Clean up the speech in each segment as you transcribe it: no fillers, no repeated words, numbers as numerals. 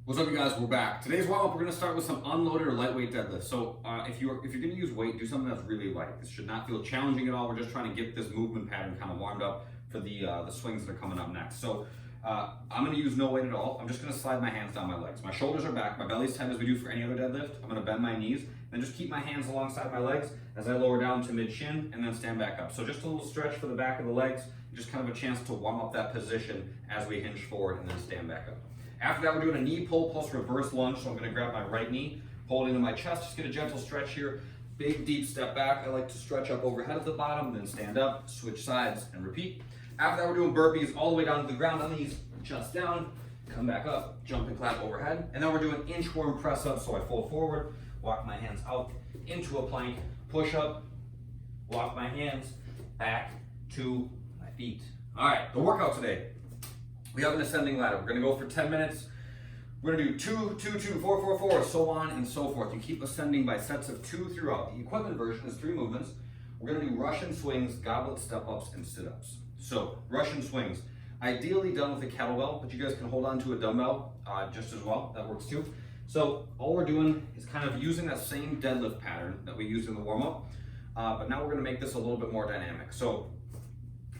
What's up, you guys? We're back. Today's warm-up, we're going to start with some unloaded or lightweight deadlifts. So if you're going to use weight, do something that's really light. This should not feel challenging at all. We're just trying to get this movement pattern kind of warmed up for the swings that are coming up next. So I'm going to use no weight at all. I'm just going to slide my hands down my legs. My shoulders are back. My belly's tight as we do for any other deadlift. I'm going to bend my knees and just keep my hands alongside my legs as I lower down to mid-shin and then stand back up. So just a little stretch for the back of the legs, just kind of a chance to warm up that position as we hinge forward and then stand back up. After that, we're doing a knee pull plus reverse lunge. So I'm going to grab my right knee, pull it into my chest, just get a gentle stretch here. Big, deep step back. I like to stretch up overhead at the bottom, then stand up, switch sides, and repeat. After that, we're doing burpees all the way down to the ground on these, chest down, come back up, jump and clap overhead. And then we're doing inchworm press up. So I fold forward, walk my hands out into a plank, push up, walk my hands back to my feet. All right, the workout today. We have an ascending ladder. We're gonna go for 10 minutes. We're gonna do 2, 2, 2, 4, 4, 4, so on and so forth. You keep ascending by sets of 2 throughout. The equipment version is 3 movements. We're gonna do Russian swings, goblet step-ups, and sit-ups. So, Russian swings. Ideally done with a kettlebell, but you guys can hold on to a dumbbell just as well. That works too. So, all we're doing is kind of using that same deadlift pattern that we used in the warm-up, but now we're gonna make this a little bit more dynamic. So,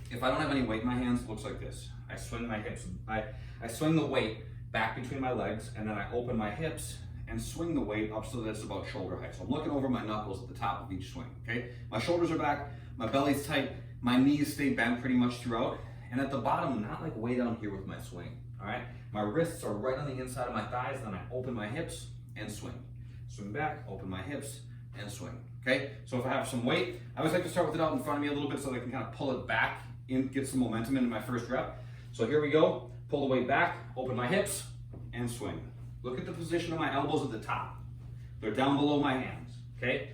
if I don't have any weight in my hands, it looks like this. I swing my hips, I swing the weight back between my legs, and then I open my hips and swing the weight up so that it's about shoulder height. So I'm looking over my knuckles at the top of each swing, okay? My shoulders are back, my belly's tight, my knees stay bent pretty much throughout, and at the bottom, not like way down here with my swing, all right? My wrists are right on the inside of my thighs, then I open my hips and swing. Swing back, open my hips, and swing, okay? So if I have some weight, I always like to start with it out in front of me a little bit so that I can kind of pull it back in, get some momentum into my first rep. So here we go, pull the weight back, open my hips, and swing. Look at the position of my elbows at the top. They're down below my hands, okay?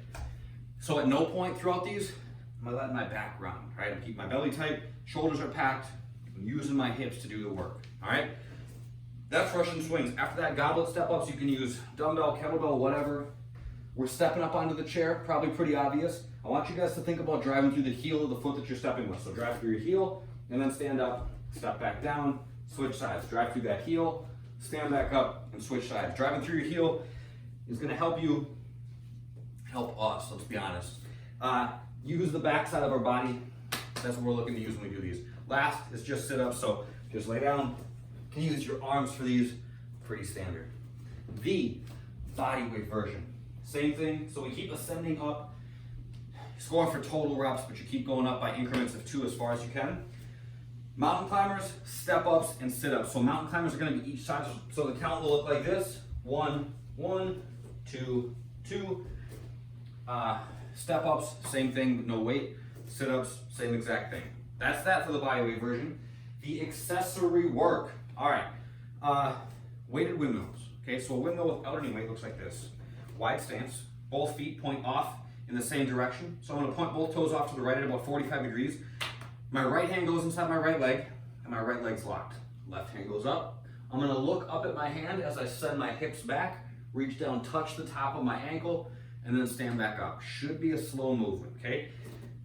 So at no point throughout these, am I letting my back round, right? I keep my belly tight, shoulders are packed, I'm using my hips to do the work, all right? That's Russian swings. After that, goblet step-ups, you can use dumbbell, kettlebell, whatever. We're stepping up onto the chair, probably pretty obvious. I want you guys to think about driving through the heel of the foot that you're stepping with. So drive through your heel, and then stand up, step back down, switch sides. Drive through that heel, stand back up, and switch sides. Driving through your heel is gonna help us, let's be honest. Use the back side of our body. That's what we're looking to use when we do these. Last is just sit up, so just lay down. You can use your arms for these, pretty standard. The body weight version. Same thing, so we keep ascending up. Score for total reps, but you keep going up by increments of 2 as far as you can. Mountain climbers, step ups, and sit ups. So mountain climbers are gonna be each side, so the count will look like this. 1, 1, 2, 2. Step ups, same thing, with no weight. Sit ups, same exact thing. That's that for the bodyweight version. The accessory work. All right, weighted windmills. Okay, so a windmill without any weight looks like this. Wide stance, both feet point off in the same direction. So I'm gonna point both toes off to the right at about 45 degrees. My right hand goes inside my right leg, and my right leg's locked. Left hand goes up. I'm gonna look up at my hand as I send my hips back, reach down, touch the top of my ankle, and then stand back up. Should be a slow movement, okay?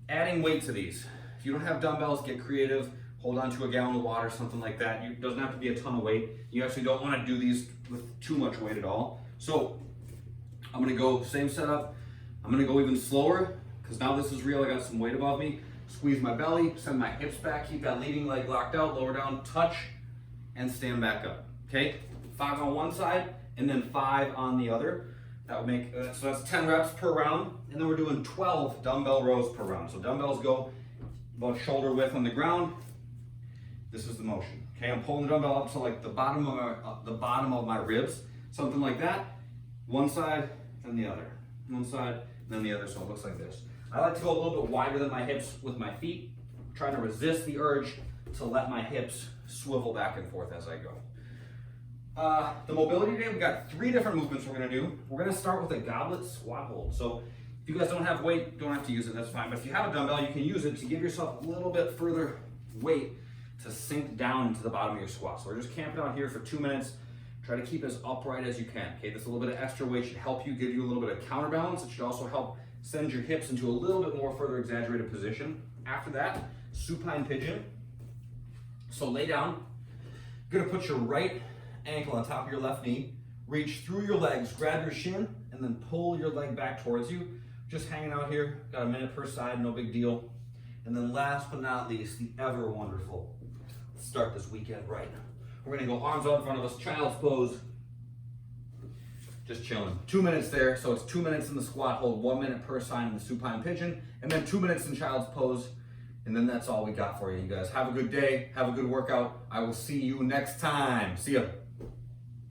Adding weight to these. If you don't have dumbbells, get creative. Hold on to a gallon of water, something like that. It doesn't have to be a ton of weight. You actually don't wanna do these with too much weight at all. So I'm gonna go same setup. I'm gonna go even slower, because now this is real, I got some weight above me. Squeeze my belly, send my hips back, keep that leading leg locked out, lower down, touch, and stand back up, okay? 5 on one side, and then 5 on the other. That would make, so that's 10 reps per round, and then we're doing 12 dumbbell rows per round. So dumbbells go about shoulder width on the ground. This is the motion, okay? I'm pulling the dumbbell up to like the bottom of my ribs, something like that. One side, then the other. One side, then the other, so it looks like this. I like to go a little bit wider than my hips with my feet, trying to resist the urge to let my hips swivel back and forth as I go. The mobility today, we've got 3 different movements we're gonna do. We're gonna start with a goblet squat hold. So if you guys don't have weight, you don't have to use it, that's fine. But if you have a dumbbell, you can use it to give yourself a little bit further weight to sink down into the bottom of your squat. So we're just camping out here for 2 minutes. Try to keep as upright as you can, okay? This little bit of extra weight should help you, give you a little bit of counterbalance. It should also help send your hips into a little bit more further exaggerated position. After that, supine pigeon. So lay down. You're gonna put your right ankle on top of your left knee. Reach through your legs, grab your shin, and then pull your leg back towards you. Just hanging out here, got a minute per side, no big deal. And then last but not least, the ever wonderful, let's start this weekend right now. We're gonna go arms out in front of us, child's pose. Just chilling. 2 minutes there, so it's 2 minutes in the squat hold, 1 minute per side in the supine pigeon, and then 2 minutes in child's pose. And then that's all we got for you, you guys. Have a good day, have a good workout. I will see you next time. See ya.